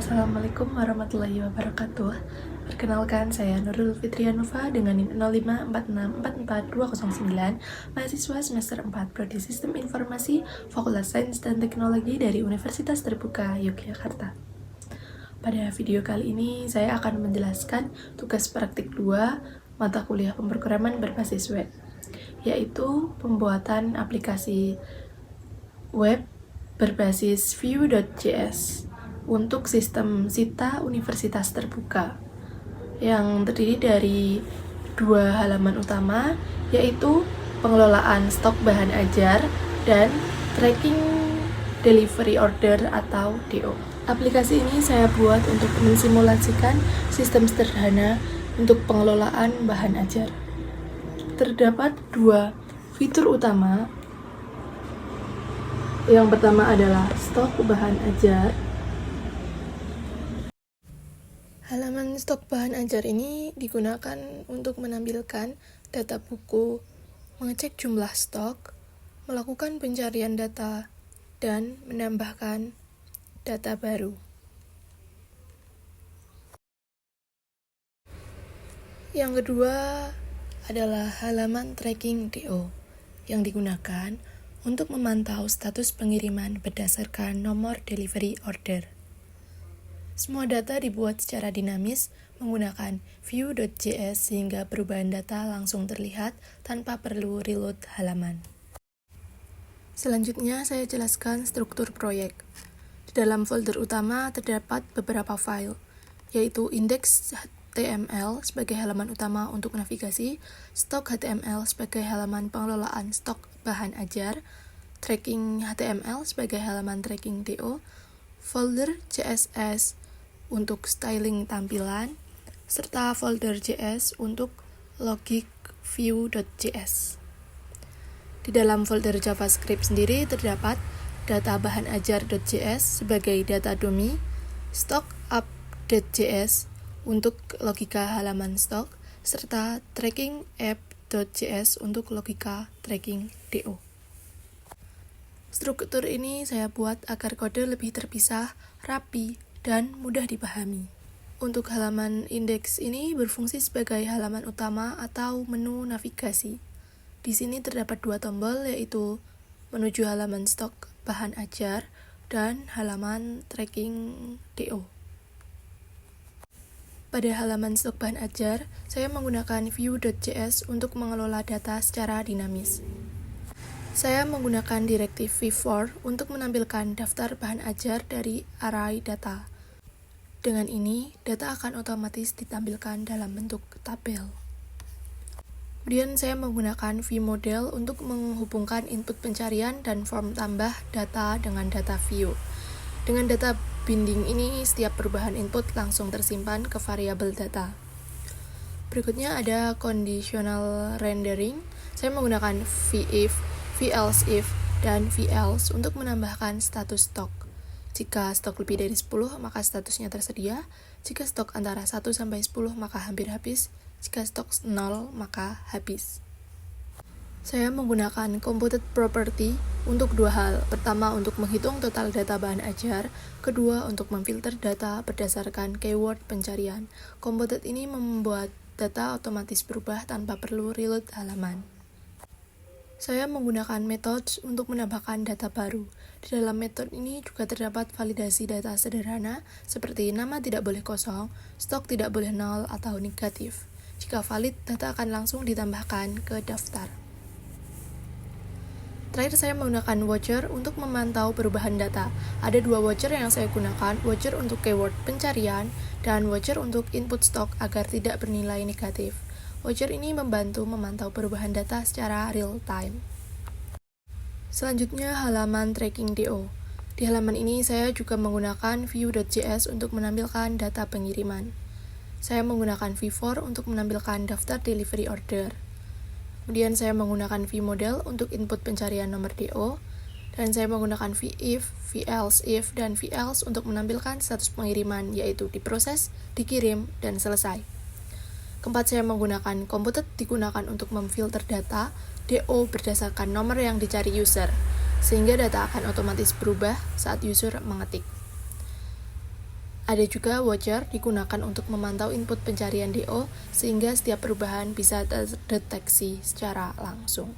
Assalamualaikum warahmatullahi wabarakatuh. Perkenalkan, saya Nurul Fitrianova dengan NIM 054644209, mahasiswa semester 4 Prodi Sistem Informasi, Fakultas Sains dan Teknologi dari Universitas Terbuka Yogyakarta. Pada video kali ini, saya akan menjelaskan tugas praktik 2 mata kuliah pemrograman berbasis web, yaitu pembuatan aplikasi web berbasis Vue.js untuk sistem SITA Universitas Terbuka yang terdiri dari 2 halaman utama, yaitu pengelolaan stok bahan ajar dan tracking delivery order atau DO. Aplikasi ini saya buat untuk mensimulasikan sistem sederhana untuk pengelolaan bahan ajar. Terdapat 2 fitur utama. Yang pertama adalah stok bahan ajar. Halaman stok bahan ajar ini digunakan untuk menampilkan data buku, mengecek jumlah stok, melakukan pencarian data, dan menambahkan data baru. Yang kedua adalah halaman tracking DO yang digunakan untuk memantau status pengiriman berdasarkan nomor delivery order. Semua data dibuat secara dinamis menggunakan Vue.js sehingga perubahan data langsung terlihat tanpa perlu reload halaman. Selanjutnya saya jelaskan struktur proyek. Di dalam folder utama terdapat beberapa file, yaitu index.html sebagai halaman utama untuk navigasi, stok HTML sebagai halaman pengelolaan stok bahan ajar, tracking HTML sebagai halaman tracking DO, folder CSS untuk styling tampilan, serta folder JS untuk logic Vue.js. Di dalam folder JavaScript sendiri terdapat data bahan ajar.js sebagai data dummy, stock up.js untuk logika halaman stok, serta tracking app.js untuk logika tracking DO. Struktur ini saya buat agar kode lebih terpisah, rapi, dan mudah dipahami. Untuk halaman indeks ini berfungsi sebagai halaman utama atau menu navigasi. Di sini terdapat 2 tombol, yaitu menuju halaman stok bahan ajar dan halaman tracking DO. Pada halaman stok bahan ajar, saya menggunakan Vue.js untuk mengelola data secara dinamis. Saya menggunakan direktif v-for untuk menampilkan daftar bahan ajar dari array data. Dengan ini, data akan otomatis ditampilkan dalam bentuk tabel. Kemudian saya menggunakan vModel untuk menghubungkan input pencarian dan form tambah data dengan data Vue. Dengan data binding ini, setiap perubahan input langsung tersimpan ke variabel data. Berikutnya ada conditional rendering. Saya menggunakan vif, velsif, dan velse untuk menambahkan status stok. Jika stok lebih dari 10, maka statusnya tersedia. Jika stok antara 1 sampai 10, maka hampir habis. Jika stok 0, maka habis. Saya menggunakan computed property untuk 2 hal. Pertama, untuk menghitung total data bahan ajar. Kedua, untuk memfilter data berdasarkan keyword pencarian. Computed ini membuat data otomatis berubah tanpa perlu reload halaman. Saya menggunakan methods untuk menambahkan data baru. Di dalam metode ini juga terdapat validasi data sederhana seperti nama tidak boleh kosong, stok tidak boleh nol atau negatif. Jika valid, data akan langsung ditambahkan ke daftar. Terakhir, saya menggunakan watcher untuk memantau perubahan data. Ada 2 watcher yang saya gunakan, watcher untuk keyword pencarian dan watcher untuk input stok agar tidak bernilai negatif. Watcher ini membantu memantau perubahan data secara real time. Selanjutnya halaman tracking DO. Di halaman ini saya juga menggunakan Vue.js untuk menampilkan data pengiriman. Saya menggunakan v-for untuk menampilkan daftar delivery order. Kemudian saya menggunakan vModel untuk input pencarian nomor DO. Dan saya menggunakan vif, velsif, dan velse untuk menampilkan status pengiriman, yaitu diproses, dikirim, dan selesai. Keempat, saya menggunakan computed digunakan untuk memfilter data DO berdasarkan nomor yang dicari user, sehingga data akan otomatis berubah saat user mengetik. Ada juga Watcher digunakan untuk memantau input pencarian DO sehingga setiap perubahan bisa terdeteksi secara langsung.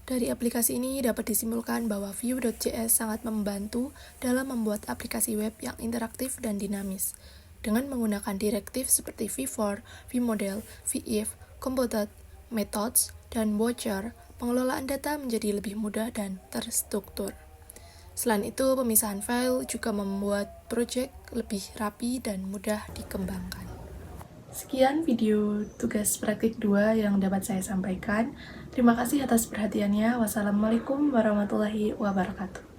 Dari aplikasi ini dapat disimpulkan bahwa Vue.js sangat membantu dalam membuat aplikasi web yang interaktif dan dinamis. Dengan menggunakan direktif seperti v-for, vmodel, v-if, computed, methods, dan watcher, pengelolaan data menjadi lebih mudah dan terstruktur. Selain itu, pemisahan file juga membuat proyek lebih rapi dan mudah dikembangkan. Sekian video tugas praktik 2 yang dapat saya sampaikan. Terima kasih atas perhatiannya. Wassalamualaikum warahmatullahi wabarakatuh.